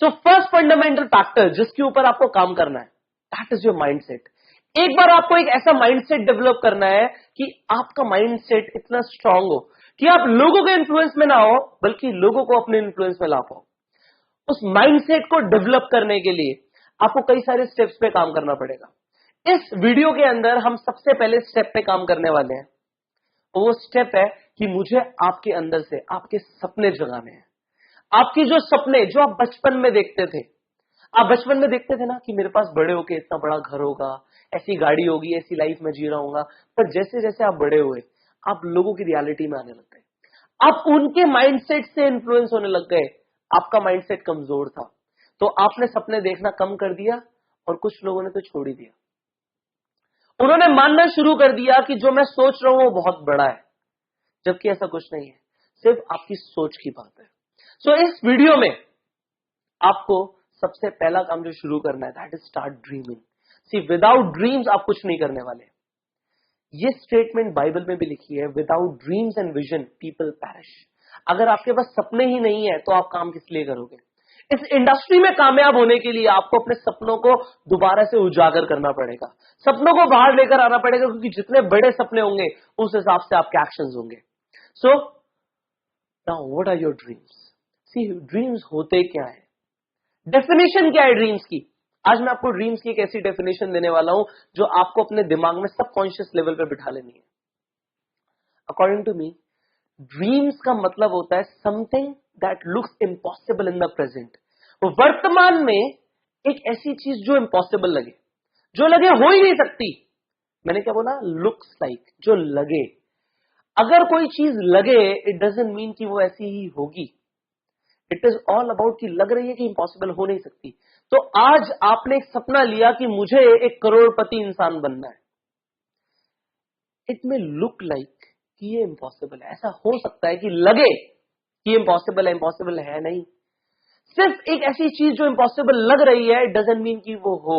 So first fundamental factor जिसके ऊपर आपको काम करना है, दैट इज योर माइंडसेट। एक बार आपको एक ऐसा माइंडसेट डेवलप करना है कि आपका माइंडसेट इतना स्ट्रांग हो कि आप लोगों के इन्फ्लुएंस में ना हो, बल्कि लोगों को अपने इन्फ्लुएंस में ला पाओ। उस माइंडसेट को डेवलप करने के लिए आपको कई सारे स्टेप्स पे काम करना पड़ेगा। इस वीडियो के अंदर हम सबसे पहले स्टेप पे काम करने वाले हैं। वो स्टेप है कि मुझे आपके अंदर से आपके सपने जगाने हैं। आपकी जो सपने जो आप बचपन में देखते थे, आप बचपन में देखते थे ना कि मेरे पास बड़े होके इतना बड़ा घर होगा, ऐसी गाड़ी होगी, ऐसी लाइफ में जी रहा हूंगा। पर जैसे जैसे आप बड़े हुए, आप लोगों की रियलिटी में आने लग गए, आप उनके माइंडसेट से इन्फ्लुएंस होने लग गए। आपका माइंडसेट कमजोर था, तो आपने सपने देखना कम कर दिया, और कुछ लोगों ने तो छोड़ ही दिया। उन्होंने मानना शुरू कर दिया कि जो मैं सोच रहा हूं वो बहुत बड़ा है, जबकि ऐसा कुछ नहीं है, सिर्फ आपकी सोच की बात है। सो इस वीडियो में आपको सबसे पहला काम जो शुरू करना है, that is start dreaming. See without dreams आप कुछ नहीं करने वाले। ये स्टेटमेंट बाइबल में भी लिखी है, without dreams and vision people parish. अगर आपके पास सपने ही नहीं है तो आप काम किस लिए करोगे? इस इंडस्ट्री में कामयाब होने के लिए आपको अपने सपनों को दोबारा से उजागर करना पड़ेगा, सपनों को बाहर लेकर आना पड़ेगा, क्योंकि जितने बड़े सपने होंगे उस हिसाब से आपके एक्शंस होंगे। So now what are your dreams? See dreams होते क्या है, डेफिनेशन क्या है ड्रीम्स की? आज मैं आपको ड्रीम्स की एक ऐसी डेफिनेशन देने वाला हूं जो आपको अपने दिमाग में सबकॉन्शियस लेवल पे बिठा लेनी है। अकॉर्डिंग टू मी, ड्रीम्स का मतलब होता है something that looks impossible in the present. वर्तमान में एक ऐसी चीज जो इम्पॉसिबल लगे, जो लगे हो ही नहीं सकती। मैंने क्या बोला? लुक्स लाइक, जो लगे। अगर कोई चीज लगे, इट डजंट मीन कि वो ऐसी ही होगी। इट इज ऑल अबाउट कि लग रही है कि इम्पॉसिबल हो नहीं सकती। तो आज आपने एक सपना लिया कि मुझे एक करोड़पति इंसान बनना है। इट मे लुक लाइक कि ये इम्पॉसिबल है। ऐसा हो सकता है कि लगे कि इम्पॉसिबल है, इम्पॉसिबल है नहीं। सिर्फ एक ऐसी चीज जो इम्पॉसिबल लग रही है, इट डजंट मीन कि वो हो।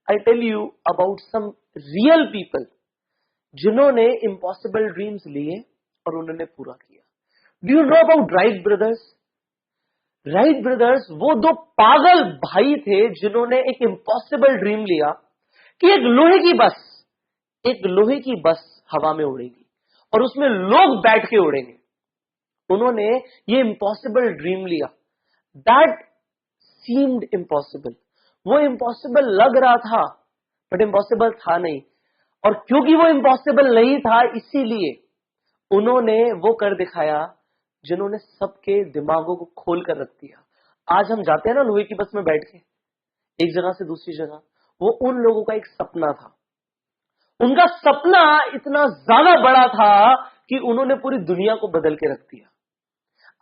I tell you about some real people जिन्होंने इम्पॉसिबल ड्रीम्स लिए और उन्होंने पूरा किया। Do you know about Wright brothers? Wright brothers वो दो पागल भाई थे जिन्होंने एक इम्पॉसिबल ड्रीम लिया कि एक लोहे की बस हवा में उड़ेगी और उसमें लोग बैठ के उड़ेंगे। उन्होंने ये इम्पॉसिबल ड्रीम लिया। That seemed impossible. वो इम्पॉसिबल लग रहा था, बट इम्पॉसिबल था नहीं। और क्योंकि वो इम्पॉसिबल नहीं था, इसीलिए उन्होंने वो कर दिखाया जिन्होंने सबके दिमागों को खोल कर रख दिया। आज हम जाते हैं ना लोहे की बस में बैठ के एक जगह से दूसरी जगह, वो उन लोगों का एक सपना था। उनका सपना इतना ज्यादा बड़ा था कि उन्होंने पूरी दुनिया को बदल के रख दिया।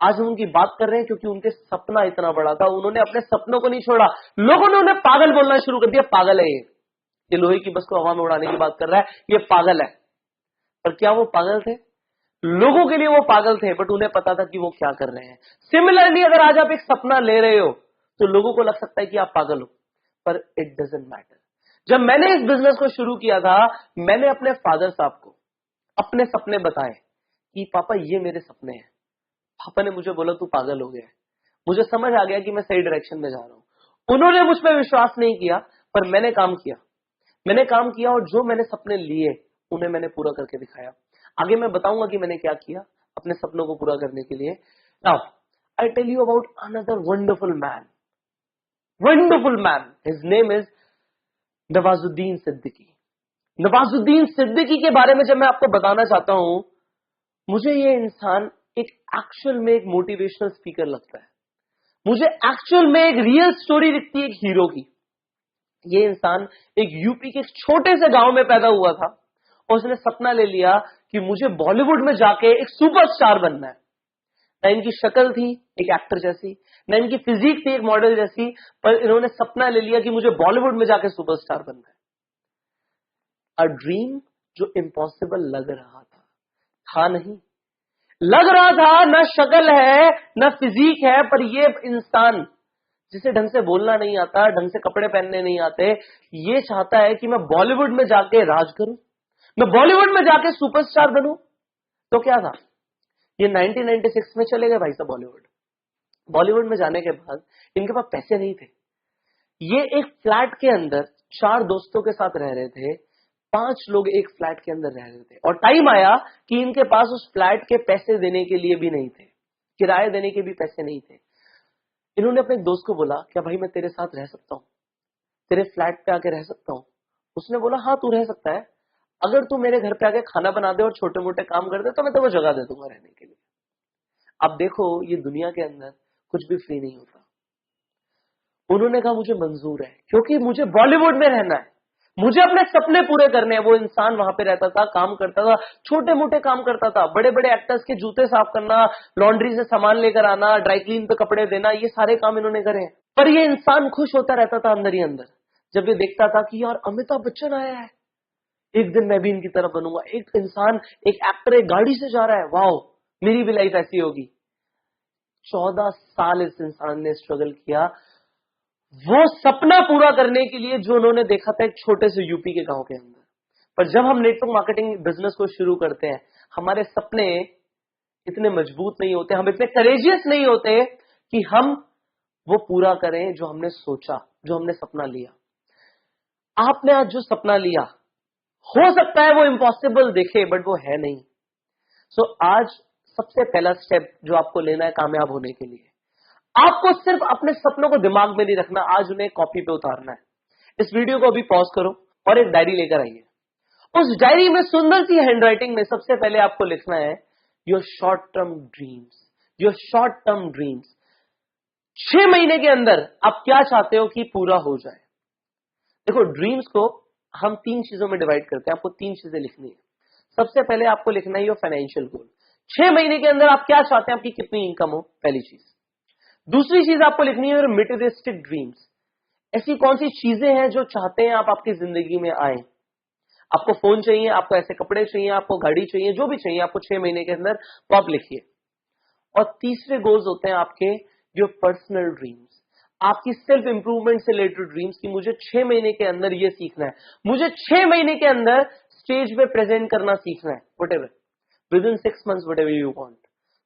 आज हम उनकी बात कर रहे हैं क्योंकि उनके सपना इतना बड़ा था। उन्होंने अपने सपनों को नहीं छोड़ा। लोगों ने उन्हें पागल बोलना शुरू कर दिया, पागल है ये लोहे की बस को हवा में उड़ाने की बात कर रहा है, ये पागल है। पर क्या वो पागल थे? लोगों के लिए वो पागल थे, बट उन्हें पता था कि वो क्या कर रहे हैं। सिमिलरली अगर आज आप एक सपना ले रहे हो तो लोगों को लग सकता है कि आप पागल हो, पर इट डजंट मैटर। जब मैंने इस बिजनेस को शुरू किया था, मैंने अपने फादर साहब को अपने सपने बताए कि पापा ये मेरे सपने हैं। पापा ने मुझे बोला तू पागल हो गया है। मुझे समझ आ गया कि मैं सही डायरेक्शन में जा रहा हूं। उन्होंने मुझ पर विश्वास नहीं किया, पर मैंने काम किया और जो मैंने सपने लिए उन्हें मैंने पूरा करके दिखाया। आगे मैं बताऊंगा कि मैंने क्या किया अपने सपनों को पूरा करने के लिए। Now I tell you about another wonderful man. His name is Nawazuddin Siddiqui. Nawazuddin Siddiqui के बारे में जब मैं आपको बताना चाहता हूं, मुझे ये इंसान एक एक्चुअल में एक मोटिवेशनल स्पीकर लगता है। मुझे एक्चुअल में एक रियल स्टोरी दिखती है एक हीरो की। ये इंसान एक यूपी के एक छोटे से गांव में पैदा हुआ था और उसने सपना ले लिया कि मुझे बॉलीवुड में जाके एक सुपरस्टार बनना है। ना इनकी शक्ल थी एक एक्टर जैसी, ना इनकी फिजिक थी एक मॉडल जैसी, पर इन्होंने सपना ले लिया कि मुझे बॉलीवुड में जाके सुपरस्टार बनना है। अ ड्रीम जो इम्पॉसिबल लग रहा था नहीं। लग रहा था ना शक्ल है ना फिजिक है, पर ये इंसान जिसे ढंग से बोलना नहीं आता, ढंग से कपड़े पहनने नहीं आते, ये चाहता है कि मैं बॉलीवुड में जाके राज करूं, मैं बॉलीवुड में जाके सुपरस्टार बनूं। तो क्या था, ये 1996 में चले गए भाई साहब बॉलीवुड। बॉलीवुड में जाने के बाद इनके पास पैसे नहीं थे। ये एक फ्लैट के अंदर 4 दोस्तों के साथ रह रहे थे, 5 लोग एक फ्लैट के अंदर रह रहे थे, और टाइम आया कि इनके पास उस फ्लैट के पैसे देने के लिए भी नहीं थे, किराए देने के भी पैसे नहीं थे। इन्होंने अपने दोस्त को बोला, क्या भाई मैं तेरे साथ रह सकता हूं, तेरे फ्लैट पे आके रह सकता हूं? उसने बोला, हाँ तू रह सकता है, अगर तू मेरे घर पे आके खाना बना दे और छोटे मोटे काम कर दे तो मैं तेरे को जगह दे दूंगा रहने के लिए। अब देखो, ये दुनिया के अंदर कुछ भी फ्री नहीं होता। उन्होंने कहा मुझे मंजूर है, क्योंकि मुझे बॉलीवुड में रहना है, मुझे अपने सपने पूरे करने हैं। वो इंसान वहां पे रहता था, काम करता था, छोटे मोटे काम करता था, बड़े बड़े एक्टर्स के जूते साफ करना, लॉन्ड्री से सामान लेकर आना, ड्राई क्लीन पे कपड़े देना, ये सारे काम इन्होंने करे हैं। पर ये इंसान खुश होता रहता था अंदर ही अंदर, जब ये देखता था कि यार अमिताभ बच्चन आया है, एक दिन मैं भी इनकी तरह बनूंगा। एक इंसान, एक एक्टर एक गाड़ी से जा रहा है, वाओ मेरी भी लाइफ ऐसी होगी। 14 साल इस इंसान ने स्ट्रगल किया वो सपना पूरा करने के लिए जो उन्होंने देखा था एक छोटे से यूपी के गांव के अंदर। पर जब हम नेटवर्क मार्केटिंग बिजनेस को शुरू करते हैं, हमारे सपने इतने मजबूत नहीं होते, हम इतने करेजियस नहीं होते कि हम वो पूरा करें जो हमने सोचा, जो हमने सपना लिया। आपने आज जो सपना लिया, हो सकता है वो इम्पॉसिबल दिखे, बट वो है नहीं। सो आज सबसे पहला स्टेप जो आपको लेना है कामयाब होने के लिए, आपको सिर्फ अपने सपनों को दिमाग में नहीं रखना, आज उन्हें कॉपी पे उतारना है। इस वीडियो को अभी पॉज करो और एक डायरी लेकर आइए। उस डायरी में सुंदर सी हैंडराइटिंग में सबसे पहले आपको लिखना है your short term dreams. Your short term dreams, 6 महीने के अंदर आप क्या चाहते हो कि पूरा हो जाए। देखो, ड्रीम्स को हम 3 चीजों में डिवाइड करते हैं, आपको 3 चीजें लिखनी है। सबसे पहले आपको लिखना है योर फाइनेंशियल गोल। 6 महीने के अंदर आप क्या चाहते हैं, आपकी कितनी इनकम हो, पहली चीज। दूसरी चीज आपको लिखनी है मटेरियलिस्टिक ड्रीम्स। ऐसी कौन सी चीजें हैं जो चाहते हैं आप आपकी जिंदगी में आए। आपको फोन चाहिए, आपको ऐसे कपड़े चाहिए, आपको गाड़ी चाहिए, जो भी चाहिए आपको 6 महीने के अंदर, तो आप लिखिए। और तीसरे गोल्स होते हैं आपके जो पर्सनल ड्रीम्स, आपकी सेल्फ इंप्रूवमेंट से रिलेटेड ड्रीम्स की मुझे 6 महीने के अंदर ये सीखना है, मुझे 6 महीने के अंदर स्टेज पे प्रेजेंट करना सीखना है, whatever with in 6 months whatever you want.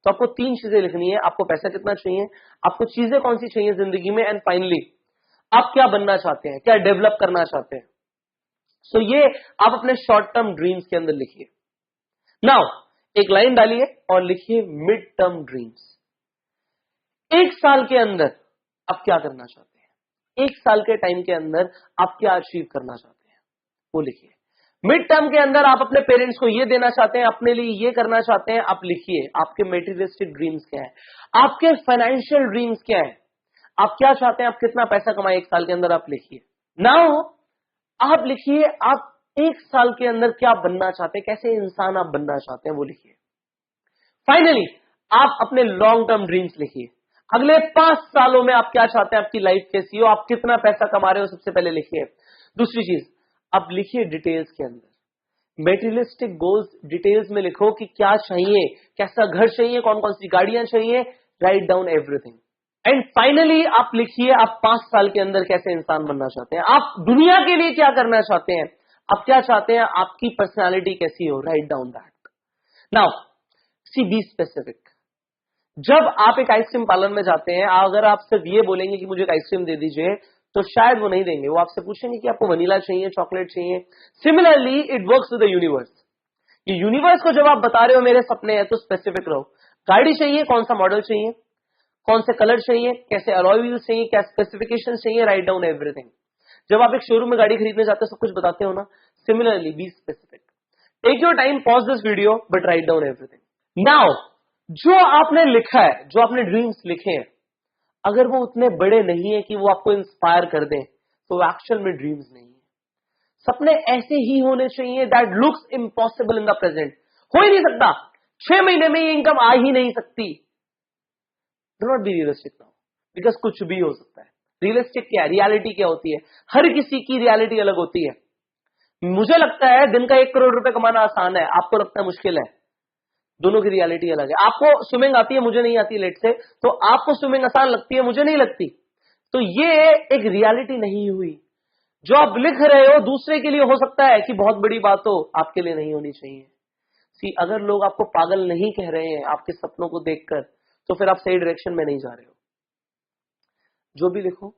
तो आपको 3 चीजें लिखनी है, आपको पैसा कितना चाहिए, आपको चीजें कौन सी चाहिए जिंदगी में, एंड फाइनली आप क्या बनना चाहते हैं, क्या डेवलप करना चाहते हैं। सो ये आप अपने शॉर्ट टर्म ड्रीम्स के अंदर लिखिए। नाउ एक लाइन डालिए और लिखिए मिड टर्म ड्रीम्स। 1 साल के अंदर आप क्या करना चाहते हैं, 1 साल के टाइम के अंदर आप क्या अचीव करना चाहते हैं, वो लिखिए। मिड टर्म के अंदर आप अपने पेरेंट्स को ये देना चाहते हैं, अपने लिए ये करना चाहते हैं, आप लिखिए। आपके मेटीरियलिस्टिक ड्रीम्स क्या है, आपके फाइनेंशियल ड्रीम्स क्या है, आप क्या चाहते हैं, आप कितना पैसा कमाए 1 साल के अंदर, आप लिखिए। नाउ आप लिखिए आप 1 साल के अंदर क्या बनना चाहते हैं, कैसे इंसान आप बनना चाहते हैं, वो लिखिए। फाइनली आप अपने लॉन्ग टर्म ड्रीम्स लिखिए। अगले 5 सालों में आप क्या चाहते हैं, आपकी लाइफ कैसी हो, आप कितना पैसा कमा रहे हो, सबसे पहले लिखिए। दूसरी चीज आप लिखिए डिटेल्स के अंदर, मेटीरियलिस्टिक गोल्स डिटेल्स में लिखो कि क्या चाहिए, कैसा घर चाहिए, कौन कौन सी गाड़ियां चाहिए, right down everything. And finally आप लिखिए आप 5 साल के अंदर कैसे इंसान बनना चाहते हैं, आप दुनिया के लिए क्या करना चाहते हैं, आप क्या चाहते हैं, आपकी पर्सनैलिटी कैसी हो, write down that. Now see be specific. जब आप एक आइसक्रीम पार्लर में जाते हैं, अगर आप सिर्फ ये बोलेंगे कि मुझे एक आइसक्रीम दे दीजिए, तो शायद वो नहीं देंगे, वो आपसे पूछेंगे कि आपको वनीला चाहिए, चॉकलेट चाहिए। Similarly it works with the universe. ये यूनिवर्स को जब आप बता रहे हो मेरे सपने हैं, तो स्पेसिफिक रहो। गाड़ी चाहिए, कौन सा मॉडल चाहिए, कौन से कलर चाहिए, कैसे अलॉय व्हील्स चाहिए, क्या स्पेसिफिकेशन चाहिए, राइट डाउन एवरीथिंग। जब आप एक शोरूम में गाड़ी खरीदने जाते हो सब कुछ बताते हो ना, similarly be specific. Take your time, pause this video, but write down everything. Now जो आपने लिखा है, जो आपने ड्रीम्स लिखे हैं, अगर वो उतने बड़े नहीं है कि वो आपको इंस्पायर कर दें, तो वो एक्चुअल में ड्रीम्स नहीं है। सपने ऐसे ही होने चाहिए that looks impossible in the present. हो ही नहीं सकता, 6 महीने में ये इनकम आ ही नहीं सकती। Do not be realistic now, because कुछ भी हो सकता है। रियलिस्टिक क्या है, रियलिटी क्या होती है, हर किसी की रियलिटी अलग होती है। मुझे लगता है दिन का 1 करोड़ रुपए कमाना आसान है, आपको लगता है मुश्किल है। दोनों की रियलिटी अलग है। आपको स्विमिंग आती है, मुझे नहीं आती लेट से, तो आपको स्विमिंग आसान लगती है, मुझे नहीं लगती। तो ये एक रियलिटी नहीं हुई। जो आप लिख रहे हो दूसरे के लिए हो सकता है कि बहुत बड़ी बात हो, आपके लिए नहीं होनी चाहिए। सी, अगर लोग आपको पागल नहीं कह रहे हैं आपके सपनों को देखकर, तो फिर आप सही डायरेक्शन में नहीं जा रहे हो। जो भी लिखो,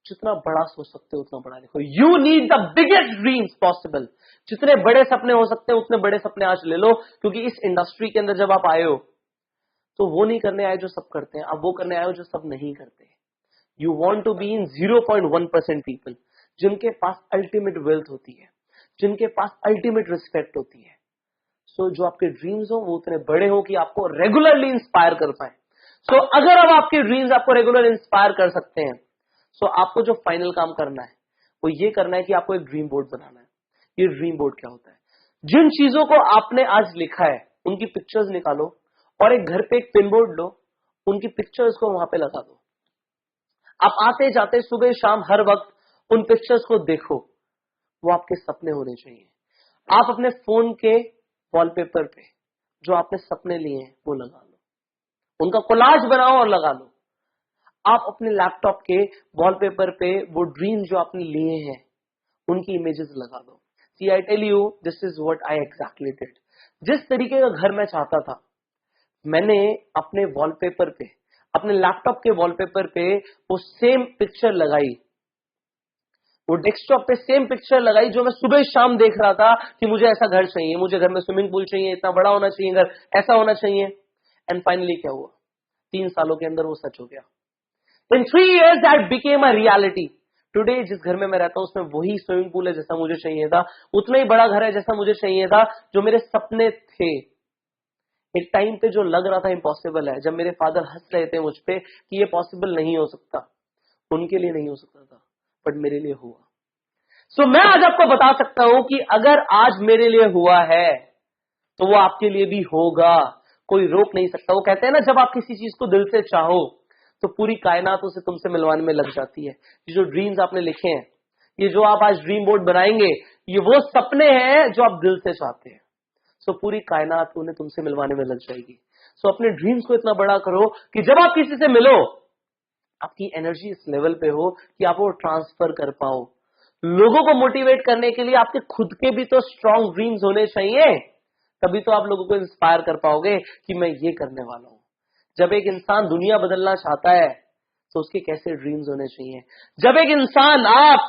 जितना बड़ा सोच सकते हो उतना बड़ा लिखो। You need the biggest dreams possible. जितने बड़े सपने हो सकते हैं उतने बड़े सपने आज ले लो, क्योंकि इस इंडस्ट्री के अंदर जब आप आए हो तो वो नहीं करने आए जो सब करते हैं, आप वो करने आए हो जो सब नहीं करते। You want to be in 0.1% people जिनके पास अल्टीमेट वेल्थ होती है, जिनके पास अल्टीमेट रिस्पेक्ट होती है। सो जो आपके ड्रीम्स हो वो उतने बड़े हो कि आपको रेगुलरली इंस्पायर कर पाए। सो अगर अब आपके ड्रीम्स आपको रेगुलर इंस्पायर कर सकते हैं, सो आपको जो फाइनल काम करना है वो ये करना है कि आपको एक ड्रीम बोर्ड बनाना है। ये ड्रीम बोर्ड क्या होता है? जिन चीजों को आपने आज लिखा है उनकी पिक्चर्स निकालो और एक घर पे एक पिन बोर्ड लो, उनकी पिक्चर्स को वहां पे लगा दो। आप आते जाते सुबह शाम हर वक्त उन पिक्चर्स को देखो। वो आपके सपने होने चाहिए। आप अपने फोन के वॉलपेपर पे जो आपने सपने लिए हैं वो लगा लो, उनका कोलाज बनाओ और लगा लो। आप अपने लैपटॉप के वॉलपेपर पे वो ड्रीम जो आपने लिए हैं उनकी इमेजेस लगा दो। See I tell you, this is what I exactly did. जिस तरीके का घर मैं चाहता था, मैंने अपने वॉलपेपर पे, अपने लैपटॉप के वॉलपेपर पे वो सेम पिक्चर लगाई, वो डेस्कटॉप पे सेम पिक्चर लगाई जो मैं सुबह शाम देख रहा था कि मुझे ऐसा घर चाहिए, मुझे घर में स्विमिंग पूल चाहिए, इतना बड़ा होना चाहिए घर, ऐसा होना चाहिए। एंड फाइनली क्या हुआ? 3 सालों के अंदर वो सच हो गया। इन 3 years that became a reality. Today जिस घर में मैं रहता हूं उसमें वही स्विमिंग पूल है जैसा मुझे चाहिए था, उतना ही बड़ा घर है जैसा मुझे चाहिए था, जो मेरे सपने थे। एक टाइम पे जो लग रहा था इम्पॉसिबल है, जब मेरे फादर हंस रहे थे मुझ पे कि ये पॉसिबल नहीं हो सकता, उनके लिए नहीं हो सकता था, बट मेरे लिए हुआ। सो मैं आज आपको बता सकता हूं कि अगर आज मेरे लिए हुआ है तो वो आपके लिए भी होगा, कोई रोक नहीं सकता। वो कहते हैं ना, जब आप किसी चीज को दिल से चाहो तो पूरी कायनात उसे तुमसे मिलवाने में लग जाती है। ये जो ड्रीम्स आपने लिखे हैं, ये जो आप आज ड्रीम बोर्ड बनाएंगे, ये वो सपने हैं जो आप दिल से चाहते हैं। सो पूरी कायनात उन्हें तुमसे मिलवाने में लग जाएगी। सो अपने ड्रीम्स को इतना बड़ा करो कि जब आप किसी से मिलो, आपकी एनर्जी इस लेवल पे हो कि आप वो ट्रांसफर कर पाओ। लोगों को मोटिवेट करने के लिए आपके खुद के भी तो स्ट्रॉन्ग ड्रीम्स होने चाहिए, तभी तो आप लोगों को इंस्पायर कर पाओगे कि मैं ये करने वाला हूं। जब एक इंसान दुनिया बदलना चाहता है तो उसके कैसे ड्रीम्स होने चाहिए? जब एक इंसान, आप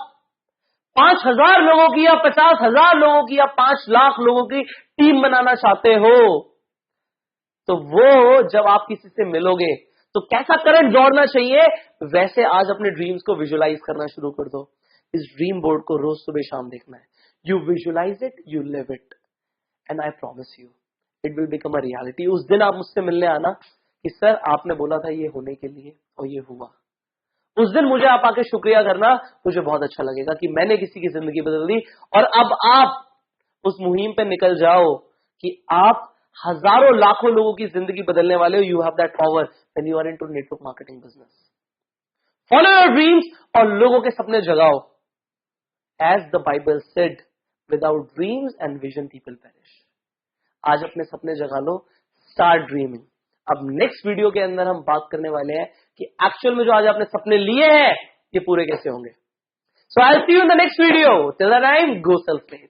5,000 लोगों की या 50,000 लोगों की या 5 लाख लोगों की टीम बनाना चाहते हो, तो वो जब आप किसी से मिलोगे तो कैसा करंट दौड़ना चाहिए, वैसे आज अपने ड्रीम्स को विजुलाइज करना शुरू कर दो। इस ड्रीम बोर्ड को रोज सुबह शाम देखना है। You visualise it, you live it, and I promise you it will become a reality. उस दिन आप मुझसे मिलने आना कि सर आपने बोला था ये होने के लिए और ये हुआ। उस दिन मुझे आप आके शुक्रिया करना, मुझे बहुत अच्छा लगेगा कि मैंने किसी की जिंदगी बदल दी। और अब आप उस मुहिम पे निकल जाओ कि आप हजारों लाखों लोगों की जिंदगी बदलने वाले हो। You have that power when you are into network marketing business. Follow your dreams और लोगों के सपने जगाओ। As the Bible said, without dreams and vision people perish. आज अपने सपने जगा लो, स्टार्ट ड्रीमिंग। अब नेक्स्ट वीडियो के अंदर हम बात करने वाले हैं कि एक्चुअल में जो आज आपने सपने लिए हैं ये पूरे कैसे होंगे। So I will see you in the next video. Till the time, go self made.